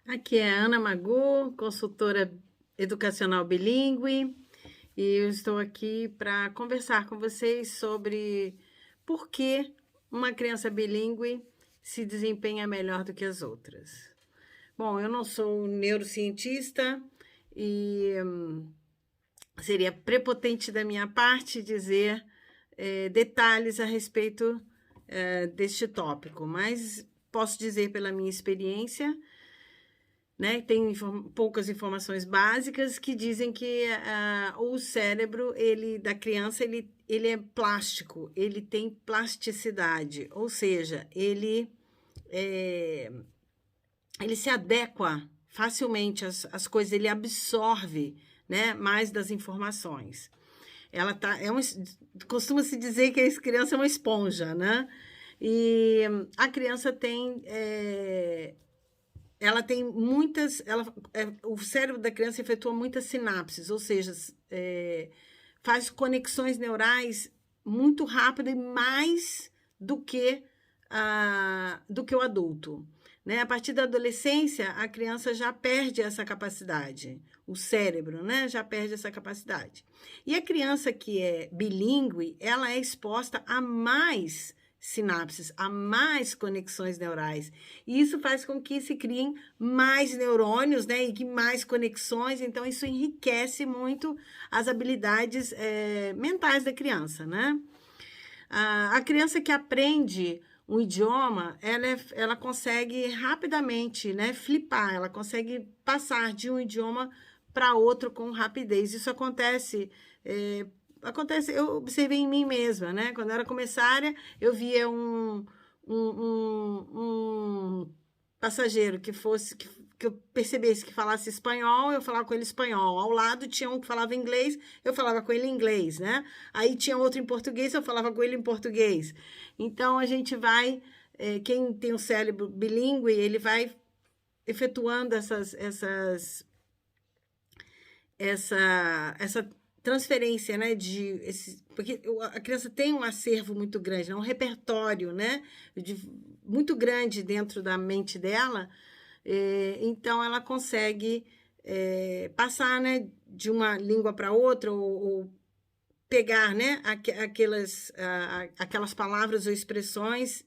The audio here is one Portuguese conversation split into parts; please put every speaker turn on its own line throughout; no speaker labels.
Aqui é a Ana Magu, consultora educacional bilíngue, e eu estou aqui para conversar com vocês sobre por que uma criança bilíngue se desempenha melhor do que as outras. Bom, eu não sou neurocientista e seria prepotente da minha parte dizer detalhes a respeito deste tópico, mas posso dizer pela minha experiência, né? Tem poucas informações básicas que dizem que o cérebro da criança ele é plástico, ele tem plasticidade, ou seja, é, ele se adequa facilmente às coisas, ele absorve, né, mais das informações. Ela costuma-se dizer que a criança é uma esponja, né? E a criança ela tem muitas, o cérebro da criança efetua muitas sinapses, ou seja, faz conexões neurais muito rápido e mais do que o adulto. Né? A partir da adolescência, a criança já perde essa capacidade, o cérebro, né? Já perde essa capacidade. E a criança que é bilíngue, ela é exposta a mais sinapses, a mais conexões neurais. E isso faz com que se criem mais neurônios, né? E que mais conexões. Então, isso enriquece muito as habilidades mentais da criança, né? A criança que aprende um idioma, ela consegue rapidamente, né, flipar, ela consegue passar de um idioma para outro com rapidez. Isso acontece, eu observei em mim mesma, né? Quando eu era comissária, eu via um passageiro que eu percebesse que falasse espanhol, eu falava com ele espanhol. Ao lado tinha um que falava inglês, eu falava com ele inglês, né? Aí tinha outro em português, eu falava com ele em português. Então, a gente vai... quem tem um cérebro bilíngue, ele vai efetuando essa transferência, né, porque a criança tem um acervo muito grande, né, um repertório, né, muito grande dentro da mente dela, então ela consegue passar, né, de uma língua para outra ou pegar, né, aquelas palavras ou expressões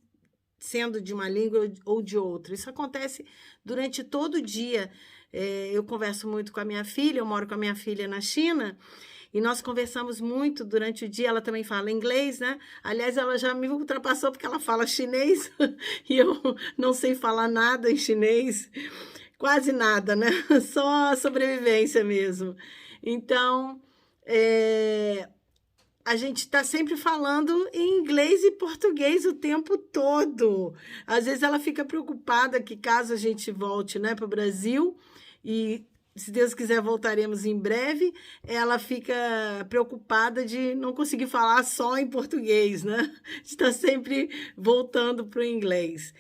sendo de uma língua ou de outra. Isso acontece durante todo o dia. Eu converso muito com a minha filha, eu moro com a minha filha na China, e nós conversamos muito durante o dia. Ela também fala inglês, né? Aliás, ela já me ultrapassou porque ela fala chinês e eu não sei falar nada em chinês, quase nada, né? Só sobrevivência mesmo. Então, a gente está sempre falando em inglês e português o tempo todo. Às vezes ela fica preocupada que caso a gente volte, né, para o Brasil, e se Deus quiser voltaremos em breve, ela fica preocupada de não conseguir falar só em português, né? Está sempre voltando para o inglês.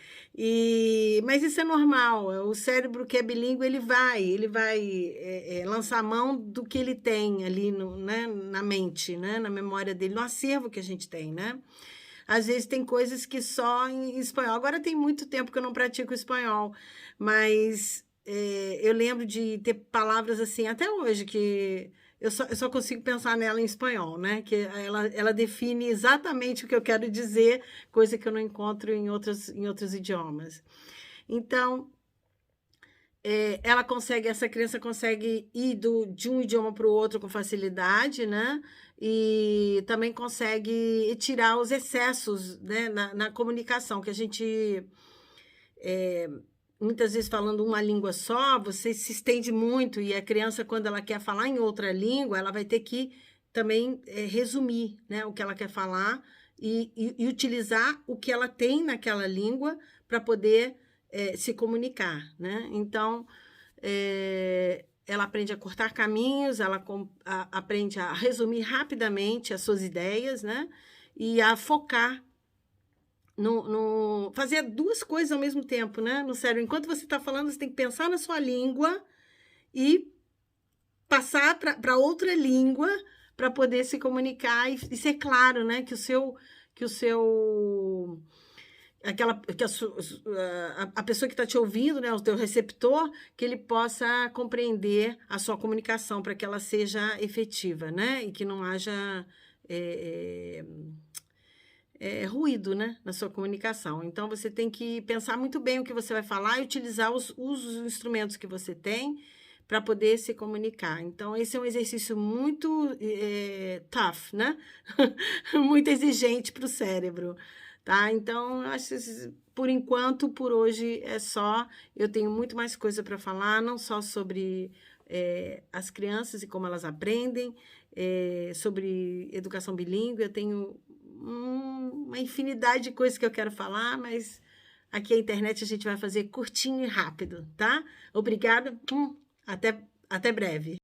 Mas isso é normal. O cérebro que é bilíngue, ele vai lançar mão do que ele tem ali né, na mente, né, na memória dele, no acervo que a gente tem, né? Às vezes tem coisas que só em espanhol. Agora tem muito tempo que eu não pratico espanhol, mas eu lembro de ter palavras assim, até hoje, que eu só consigo pensar nela em espanhol, né? Que ela define exatamente o que eu quero dizer, coisa que eu não encontro em outros idiomas. Então, essa criança consegue ir de um idioma para o outro com facilidade, né? E também consegue tirar os excessos, né, na comunicação, que a gente muitas vezes falando uma língua só, você se estende muito, e a criança, quando ela quer falar em outra língua, ela vai ter que também resumir, né, o que ela quer falar e utilizar o que ela tem naquela língua para poder se comunicar, né? Então, ela aprende a cortar caminhos, ela aprende a resumir rapidamente as suas ideias, né? E a focar fazer duas coisas ao mesmo tempo, né? No cérebro. Enquanto você está falando, você tem que pensar na sua língua e passar para outra língua para poder se comunicar e ser claro, né? Que a pessoa que está te ouvindo, né, o teu receptor, que ele possa compreender a sua comunicação para que ela seja efetiva, né, e que não haja ruído, né, na sua comunicação. Então, você tem que pensar muito bem o que você vai falar e utilizar os instrumentos que você tem para poder se comunicar. Então, esse é um exercício muito tough, né? Muito exigente para o cérebro, tá? Então, eu acho que, por enquanto, por hoje é só. Eu tenho muito mais coisa para falar, não só sobre as crianças e como elas aprendem, sobre educação bilíngue. Eu tenho uma infinidade de coisas que eu quero falar, mas aqui a internet a gente vai fazer curtinho e rápido, tá? Obrigada. Até breve.